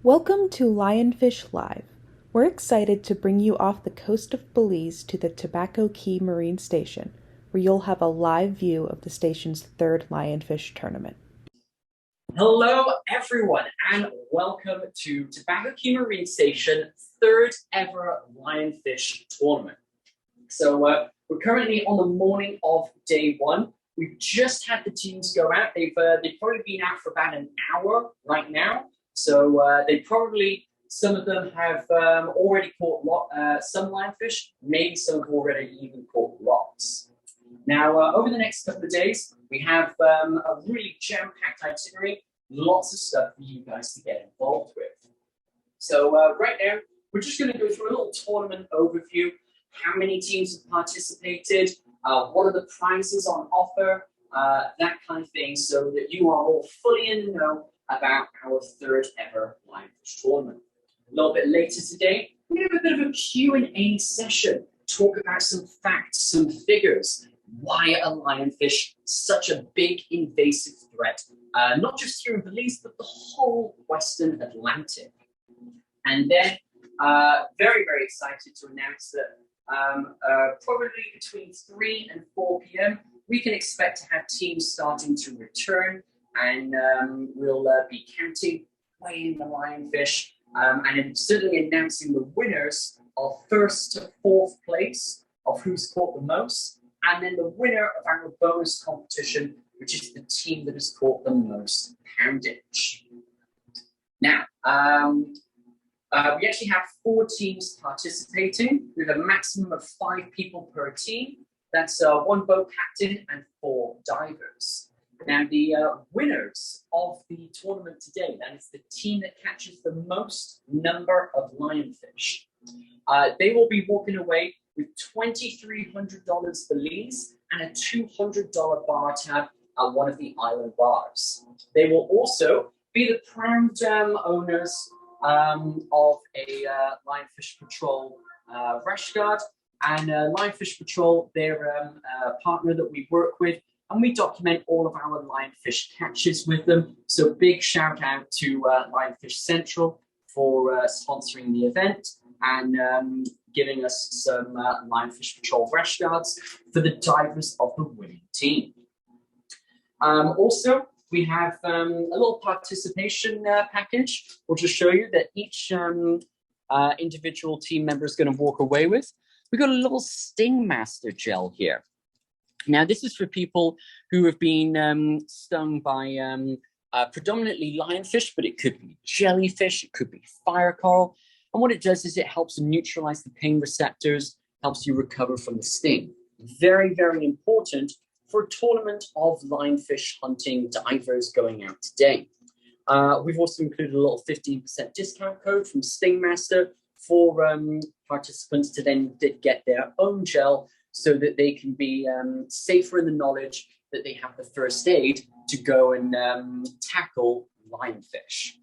Welcome to Lionfish Live. We're excited to bring you off the coast of Belize to the Tobacco Caye Marine Station, where you'll have a live view of the station's third Lionfish Tournament. Hello, everyone, and welcome to Tobacco Caye Marine Station, third ever Lionfish Tournament. So we're currently on the morning of day one. We've just had the teams go out. They've probably been out for about an hour right now. So some of them have already caught some lionfish. Maybe some have already even caught lots. Now, over the next couple of days, we have a really jam-packed itinerary, lots of stuff for you guys to get involved with. So right now, we're just going to go through a little tournament overview, how many teams have participated, what are the prizes on offer, that kind of thing, so that you are all fully in the know about our third ever Lionfish Tournament. A little bit later today, we have a bit of a Q&A session, talk about some facts, some figures. Why are lionfish such a big invasive threat, not just here in Belize, but the whole Western Atlantic? And then, very, very excited to announce that probably between 3 and 4 p.m., we can expect to have teams starting to return, and we'll be counting, weighing the lionfish, and certainly announcing the winners of first to fourth place of who's caught the most, and then the winner of our bonus competition, which is the team that has caught the most poundage. Now, we actually have 4 teams participating with a maximum of 5 people per team. That's 1 boat captain and 4 divers. Now, the winners of the tournament today, that is the team that catches the most number of lionfish. They will be walking away with $2,300 Belize and a $200 bar tab at one of the island bars. They will also be the proud owners of a Lionfish Patrol rash guard, and Lionfish Patrol, they're a partner that we work with, and we document all of our lionfish catches with them. So big shout out to Lionfish Central for sponsoring the event and giving us some Lionfish Patrol rash guards for the divers of the winning team. Also, we have a little participation package. We'll just show you that each individual team member is going to walk away with. We've got a little Sting Master gel here. Now, this is for people who have been stung by predominantly lionfish, but it could be jellyfish, it could be fire coral. And what it does is it helps neutralize the pain receptors, helps you recover from the sting. Very, very important for a tournament of lionfish hunting divers going out today. We've also included a little 15% discount code from Sting Master for participants to then get their own gel so that they can be safer in the knowledge that they have the first aid to go and tackle lionfish.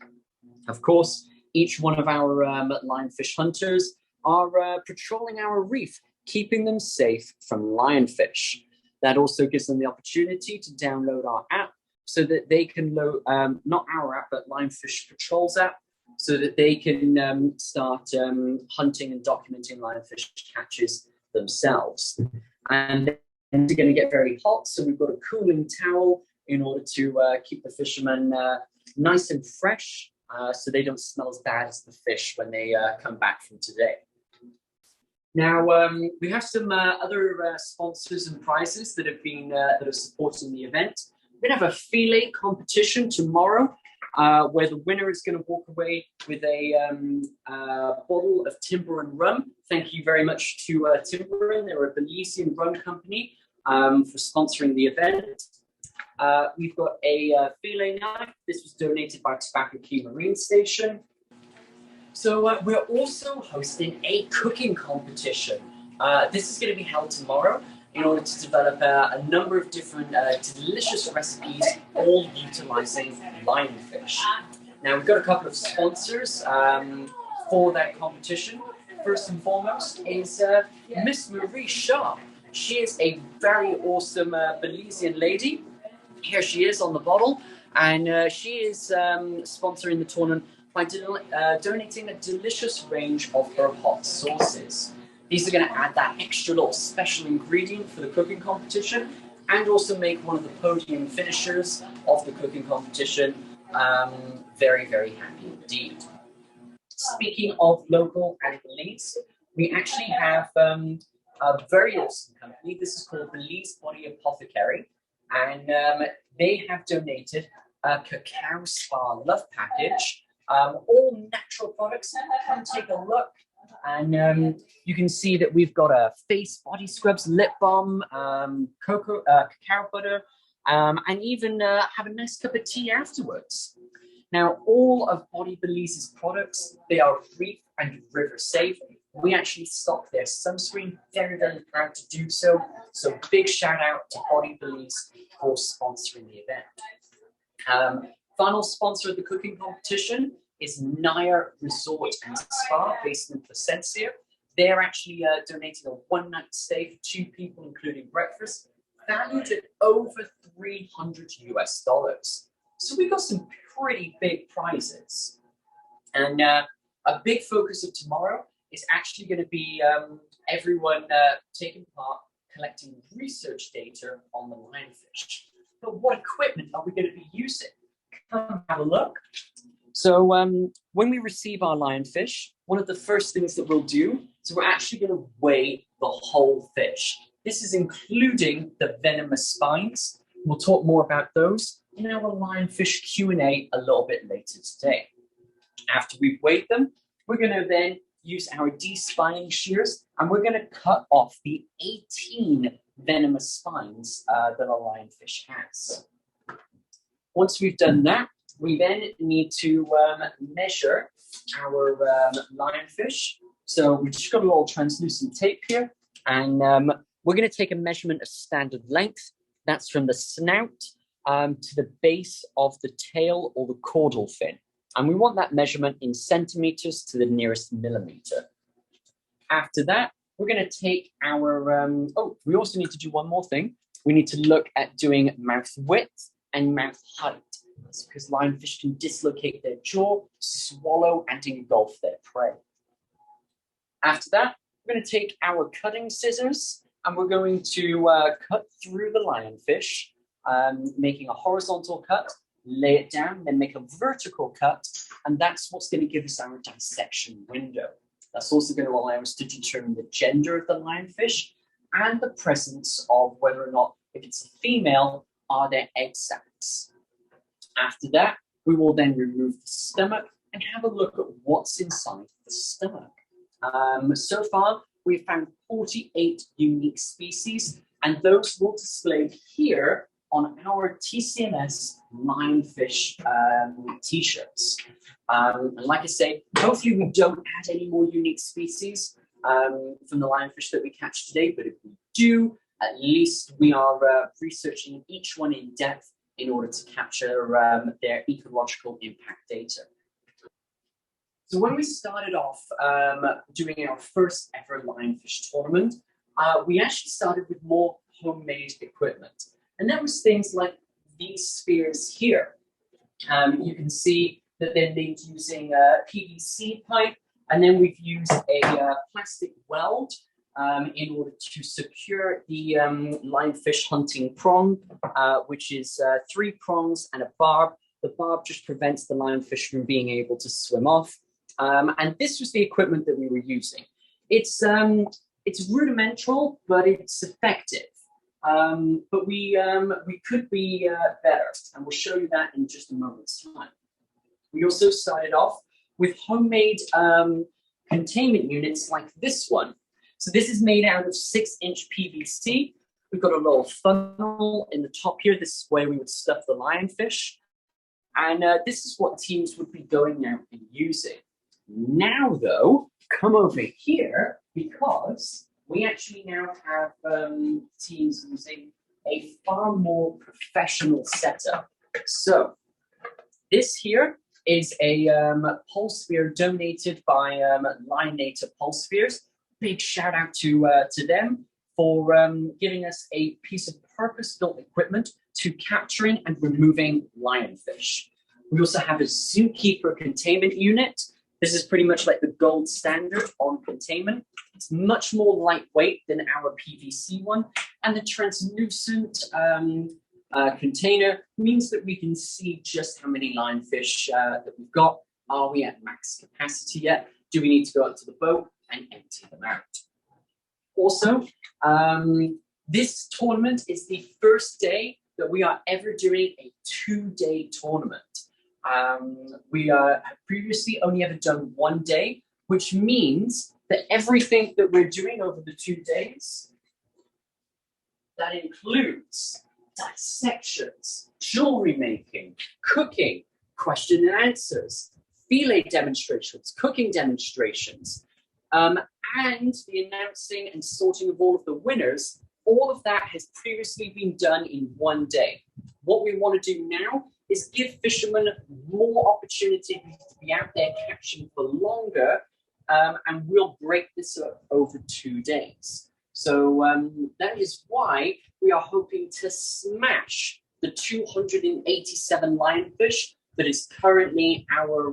Of course, each one of our lionfish hunters are patrolling our reef, keeping them safe from lionfish. That also gives them the opportunity to download our app so that they can load, not our app, but Lionfish Patrol's app, so that they can start hunting and documenting lionfish catches themselves. And they're going to get very hot, so we've got a cooling towel in order to keep the fishermen nice and fresh, so they don't smell as bad as the fish when they come back from today. Now, we have some other sponsors and prizes that have been that are supporting the event. We're going to have a fillet competition tomorrow, where the winner is going to walk away with a bottle of Timberin rum. Thank you very much to Timberin. They're a Belizean rum company for sponsoring the event. We've got a fillet knife. This was donated by Tobacco Caye Marine Station. So we're also hosting a cooking competition. This is going to be held tomorrow in order to develop a number of different delicious recipes, all utilizing lionfish. Now, we've got a couple of sponsors for that competition. First and foremost is Miss Marie Sharp. She is a very awesome Belizean lady. Here she is on the bottle. And she is sponsoring the tournament by donating a delicious range of her hot sauces. These are going to add that extra little special ingredient for the cooking competition and also make one of the podium finishers of the cooking competition very, very happy indeed. Speaking of local and Belize, we actually have a very awesome company. This is called Belize Body Apothecary, and they have donated a cacao spa love package, all natural products. Come take a look, and you can see that we've got a face body scrubs, lip balm, cacao butter, and even have a nice cup of tea afterwards. Now, all of Body Belize's products, they are reef and river safe. We actually stock their sunscreen, very, very proud to do so. So big shout out to Body Belize for sponsoring the event. Final sponsor of the cooking competition is Naya Resort and Spa based in Placencia. They're actually donating a one-night stay for 2 people, including breakfast, valued at over $300 US. So we got some pretty big prizes. And a big focus of tomorrow is actually going to be everyone taking part, collecting research data on the lionfish. But what equipment are we going to be using? Come have a look. So when we receive our lionfish, one of the first things that we'll do is we're actually going to weigh the whole fish. This is including the venomous spines. We'll talk more about those in our lionfish Q&A a little bit later today. After we've weighed them, we're going to then use our despining shears, and we're going to cut off the 18 venomous spines that a lionfish has. Once we've done that, we then need to measure our lionfish. So we've just got a little translucent tape here, and we're going to take a measurement of standard length. That's from the snout to the base of the tail or the caudal fin. And we want that measurement in centimeters to the nearest millimeter. After that, we're going to take our, we also need to do one more thing. We need to look at doing mouth width and mouth height. That's because lionfish can dislocate their jaw, swallow, and engulf their prey. After that, we're going to take our cutting scissors and we're going to cut through the lionfish, making a horizontal cut, lay it down, then make a vertical cut, and that's what's going to give us our dissection window. That's also going to allow us to determine the gender of the lionfish and the presence of whether or not, if it's a female, are there egg sacs. After that, we will then remove the stomach and have a look at what's inside the stomach. So far, we've found 48 unique species, and those will display here on our TCMS lionfish t-shirts. And like I say, hopefully we don't add any more unique species from the lionfish that we catch today, but if we do, at least we are researching each one in depth in order to capture their ecological impact data. So when we started off doing our first ever lionfish tournament, we actually started with more homemade equipment. And that was things like these spears here. You can see that they're made using PVC pipe, and then we've used a plastic weld in order to secure the lionfish hunting prong, which is 3 prongs and a barb. The barb just prevents the lionfish from being able to swim off. And this was the equipment that we were using. It's rudimental, but it's effective. But we could be better, and we'll show you that in just a moment's time. We also started off with homemade containment units like this one. So this is made out of 6-inch PVC. We've got a little funnel in the top here. This is where we would stuff the lionfish. And this is what teams would be going out and using. Now, though, come over here because we actually now have teams using a far more professional setup. So this here is a pole spear donated by Lion Native Pole Spears. Big shout out to them for giving us a piece of purpose-built equipment to capturing and removing lionfish. We also have a zookeeper containment unit. This is pretty much like the gold standard on containment. It's much more lightweight than our PVC one, and the translucent container means that we can see just how many lionfish that we've got. Are we at max capacity yet? Do we need to go out to the boat and empty them out? Also, this tournament is the first day that we are ever doing a 2-day tournament. We have previously only ever done 1 day, which means that everything that we're doing over the 2 days, that includes dissections, jewelry making, cooking, question and answers, fillet demonstrations, cooking demonstrations, and the announcing and sorting of all of the winners. All of that has previously been done in 1 day. What we want to do now is give fishermen more opportunity to be out there catching for longer, and we'll break this up over 2 days. So that is why we are hoping to smash the 287 lionfish that is currently our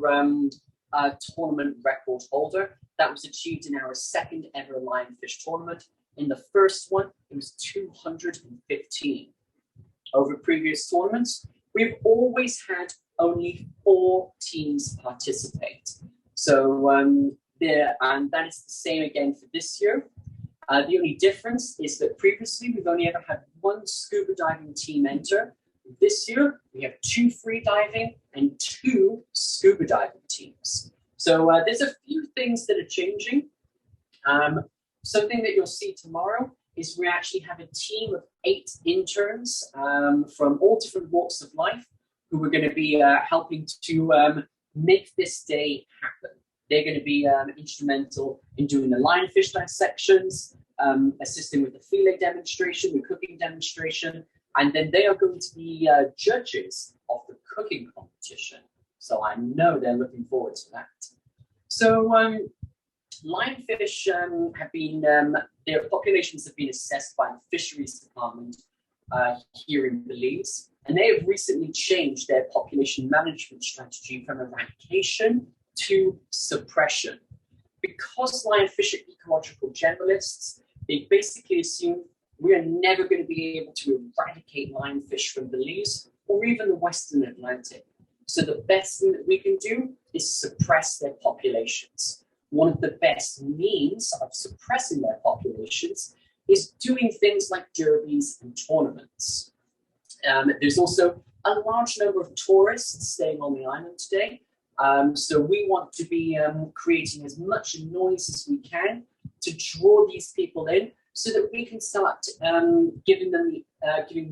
tournament record holder. That was achieved in our second ever lionfish tournament. In the first one, it was 215. Over previous tournaments, we've always had only 4 teams participate. So and that is the same again for this year. The only difference is that previously we've only ever had 1 scuba diving team enter. This year we have 2 free diving and 2 scuba diving teams. So there's a few things that are changing. Something that you'll see tomorrow is we actually have a team of 8 interns from all different walks of life who are going to be helping to make this day happen. They're going to be instrumental in doing the lionfish dissections, assisting with the fillet demonstration, the cooking demonstration, and then they are going to be judges of the cooking competition. So I know they're looking forward to that. So lionfish have been, their populations have been assessed by the Fisheries Department here in Belize, and they have recently changed their population management strategy from eradication to suppression. Because lionfish are ecological generalists, they basically assume we are never going to be able to eradicate lionfish from Belize or even the Western Atlantic. So the best thing that we can do is suppress their populations. One of the best means of suppressing their populations is doing things like derbies and tournaments. There's also a large number of tourists staying on the island today. So we want to be creating as much noise as we can to draw these people in so that we can start giving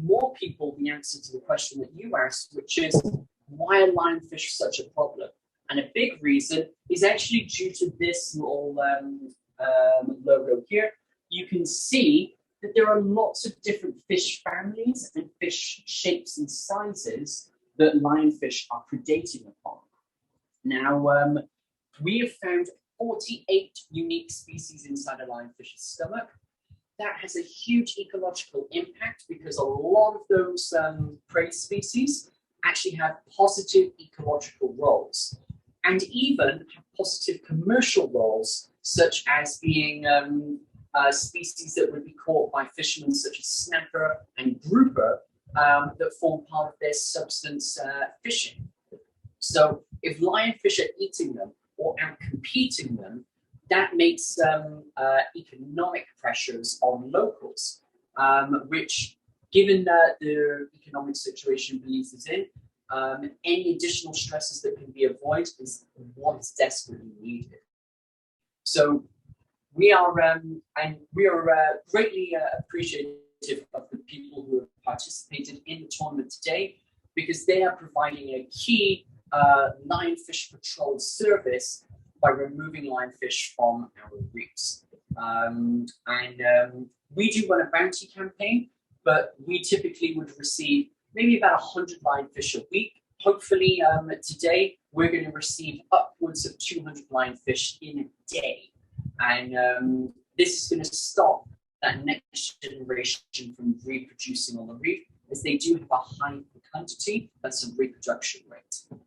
more people the answer to the question that you asked, which is, why are lionfish such a problem? And a big reason is actually due to this little logo here. You can see that there are lots of different fish families and fish shapes and sizes that lionfish are predating upon. Now, we have found 48 unique species inside a lionfish's stomach. That has a huge ecological impact because a lot of those prey species actually have positive ecological roles and even have positive commercial roles, such as being species that would be caught by fishermen such as snapper and grouper that form part of their substance fishing. So if lionfish are eating them or out-competing them, that makes economic pressures on locals, which, given the economic situation Belize is in, any additional stresses that can be avoided is what is desperately needed. So we are greatly appreciative of the people who have participated in the tournament today, because they are providing a key lionfish patrol service by removing lionfish from our reefs. We do run a bounty campaign, but we typically would receive maybe about 100 lionfish a week. Hopefully today we're going to receive upwards of 200 lionfish in a day. And this is going to stop that next generation from reproducing on the reef, is they do have a high fecundity, that's a reproduction rate.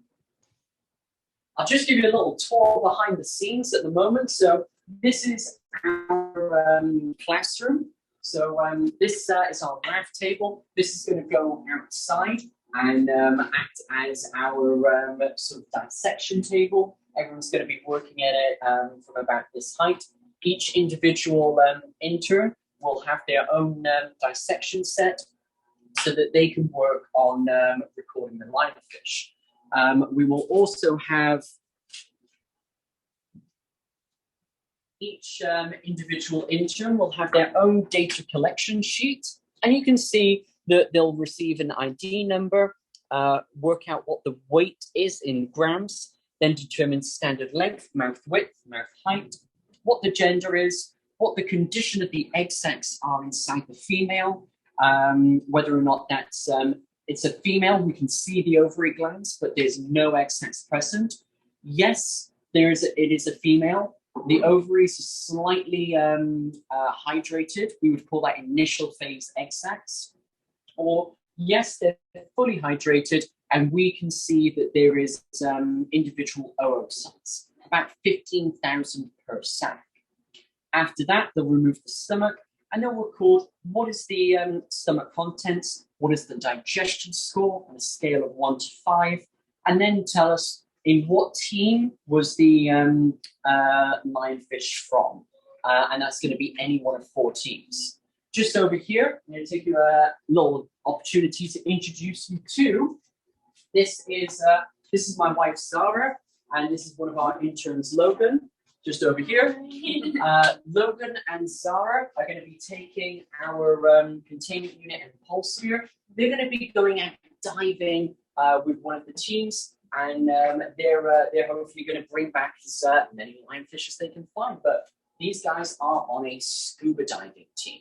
I'll just give you a little tour behind the scenes at the moment. So this is our classroom. So this is our graph table. This is going to go outside and act as our sort of dissection table. Everyone's going to be working at it from about this height. Each individual intern will have their own dissection set so that they can work on recording the lionfish. We will also have each individual intern will have their own data collection sheet, and you can see that they'll receive an ID number, work out what the weight is in grams, then determine standard length, mouth width, mouth height, what the gender is, what the condition of the egg sacs are inside the female, whether or not that's it's a female. We can see the ovary glands, but there's no egg sacs present. Yes, it is a female. The ovaries are slightly hydrated. We would call that initial phase egg sacs. Or yes, they're fully hydrated, and we can see that there is individual oocytes, about 15,000 per sac. After that, they'll remove the stomach, and they'll record what is the stomach contents, what is the digestion score on a scale of 1 to 5, and then tell us in what team was the lionfish from. And that's going to be any one of 4 teams. Just over here, I'm going to take you a little opportunity to introduce you to. This is my wife, Sarah, and this is one of our interns, Logan. Just over here. Logan and Zara are going to be taking our containment unit and pulse sphere. They're going to be going out diving with one of the teams, and they're hopefully going to bring back as many lionfish as they can find. But these guys are on a scuba diving team.